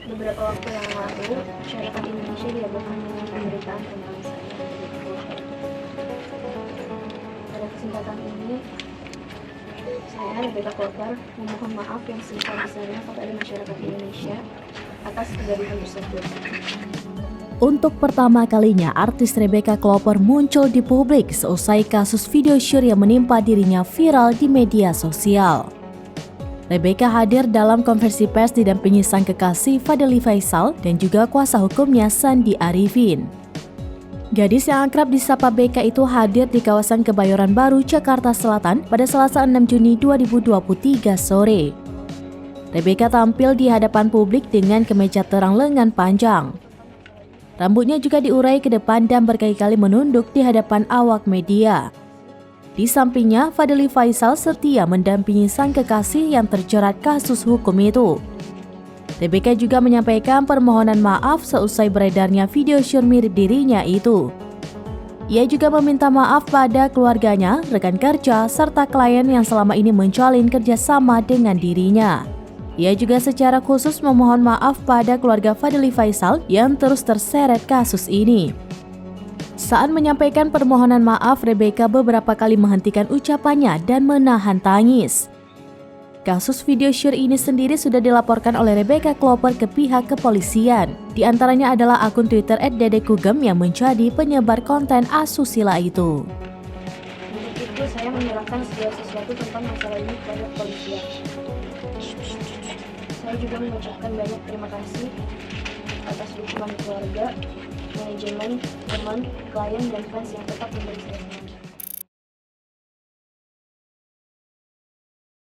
Beberapa waktu yang lalu, masyarakat Indonesia dihebohkan dengan pemberitaan tentang saya. Pada kesempatan ini, saya, Rebecca Kloper, memohon maaf yang sebesar-besarnya kepada masyarakat Indonesia atas kejadian tersebut. Untuk pertama kalinya, artis Rebecca Kloper muncul di publik seusai kasus video syur yang menimpa dirinya viral di media sosial. Rebecca hadir dalam konversi pers didampingi sang kekasih Fadly Faisal dan juga kuasa hukumnya Sandi Arifin. Gadis yang akrab disapa Becca itu hadir di kawasan Kebayoran Baru, Jakarta Selatan pada Selasa 6 Juni 2023 sore. Rebecca tampil di hadapan publik dengan kemeja terang lengan panjang. Rambutnya juga diurai ke depan dan berkali-kali menunduk di hadapan awak media. Di sampingnya, Fadly Faisal setia mendampingi sang kekasih yang terjerat kasus hukum itu. Rebecca juga menyampaikan permohonan maaf seusai beredarnya video syur mirip dirinya itu. Ia juga meminta maaf pada keluarganya, rekan kerja, serta klien yang selama ini menjalin kerjasama dengan dirinya. Ia juga secara khusus memohon maaf pada keluarga Fadly Faisal yang terus terseret kasus ini. Saat menyampaikan permohonan maaf, Rebecca beberapa kali menghentikan ucapannya dan menahan tangis. Kasus video syur ini sendiri sudah dilaporkan oleh Rebecca Kloper ke pihak kepolisian. Di antaranya adalah akun Twitter @dedekugem yang menjadi penyebar konten asusila itu. Untuk itu, saya menyerahkan segala sesuatu tentang masalah ini kepada kepolisian. Saya juga mengucapkan banyak terima kasih atas dukungan keluarga, manajemen, teman, klien, dan fans yang tetap memberi saya.